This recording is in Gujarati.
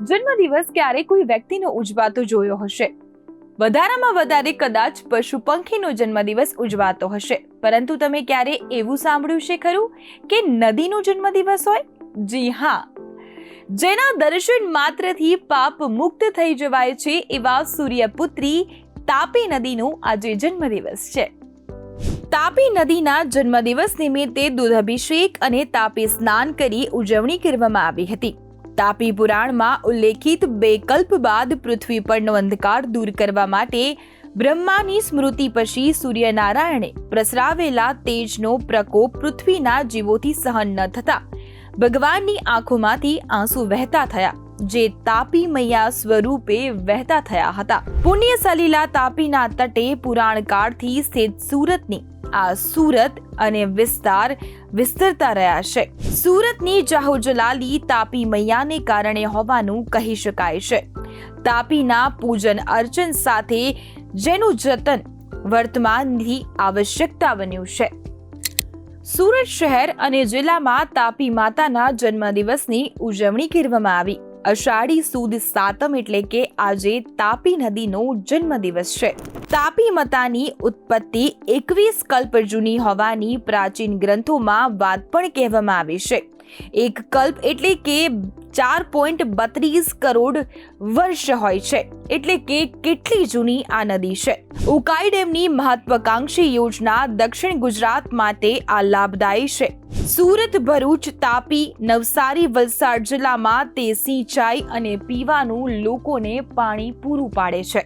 જન્મદિવસ ક્યારે કોઈ વ્યક્તિનો ઉજવાતો જોયો હશે, વધારામાં વધારે કદાચ પશુ પંખીનો જન્મદિવસ ઉજવાતો હશે, પરંતુ તમે ક્યારે એવું સાંભળ્યું છે ખરું કે નદીનો જન્મદિવસ હોય? જી હા, જેના દર્શન માત્રથી પાપ મુક્ત થઈ જવાય છે એવા સૂર્યપુત્રી તાપી નદીનો આજે જન્મદિવસ છે. તાપી નદીના જન્મદિવસ નિમિત્તે દૂધ અભિષેક અને તાપી સ્નાન કરી ઉજવણી કરવામાં આવી હતી. તાપી પુરાણમાં ઉલ્લેખિત 2 કલ્પ બાદ પૃથ્વી પરનો અંધકાર દૂર કરવા માટે બ્રહ્માની સ્મૃતિ પછી સૂર્યનારાયણે પ્રસરાવેલા તેજનો પ્રકોપ પૃથ્વીના જીવોથી સહન ન થતા ભગવાનની આંખોમાંથી આંસુ વહેતા થયા, જે તાપી મૈયા સ્વરૂપે વહેતા થયા હતા. પુણ્ય સલીલા તાપીના તટે પુરાણ કાળથી સ્થિત સુરતની આ સુરત અને વિસ્તાર વિસ્તરતા રહ્યા છે. સુરતની જાહોજલાલી તાપી મૈયાને કારણે હોવાનું કહી શકાય છે. તાપીના પૂજન અર્ચન સાથે જેનું જતન વર્તમાનની આવશ્યકતા બન્યું છે. સુરત શહેર અને જિલ્લામાં તાપી માતાના જન્મદિવસની ઉજવણી કરવામાં આવી. અષાઢી સુદ સાતમ એટલે કે આજે તાપી નદીનો જન્મદિવસ છે. તાપી માતાની ઉત્પત્તિ 21 કલ્પ જૂની હોવાની પ્રાચીન ગ્રંથોમાં વાત પણ કહેવામાં આવી છે. એક કલ્પ એટલે કે 4.32 કરોડ વર્ષ હોય છે, એટલે કે કેટલી જૂની આ નદી છે. ઉકાઈ ડેમની મહત્વાકાંક્ષી યોજના દક્ષિણ ગુજરાત માટે આ લાભદાયી છે. સુરત, ભરૂચ, તાપી, નવસારી, વલસાડ જિલ્લામાં તે સિંચાઈ અને પીવાનું લોકોને પાણી પૂરું પાડે છે.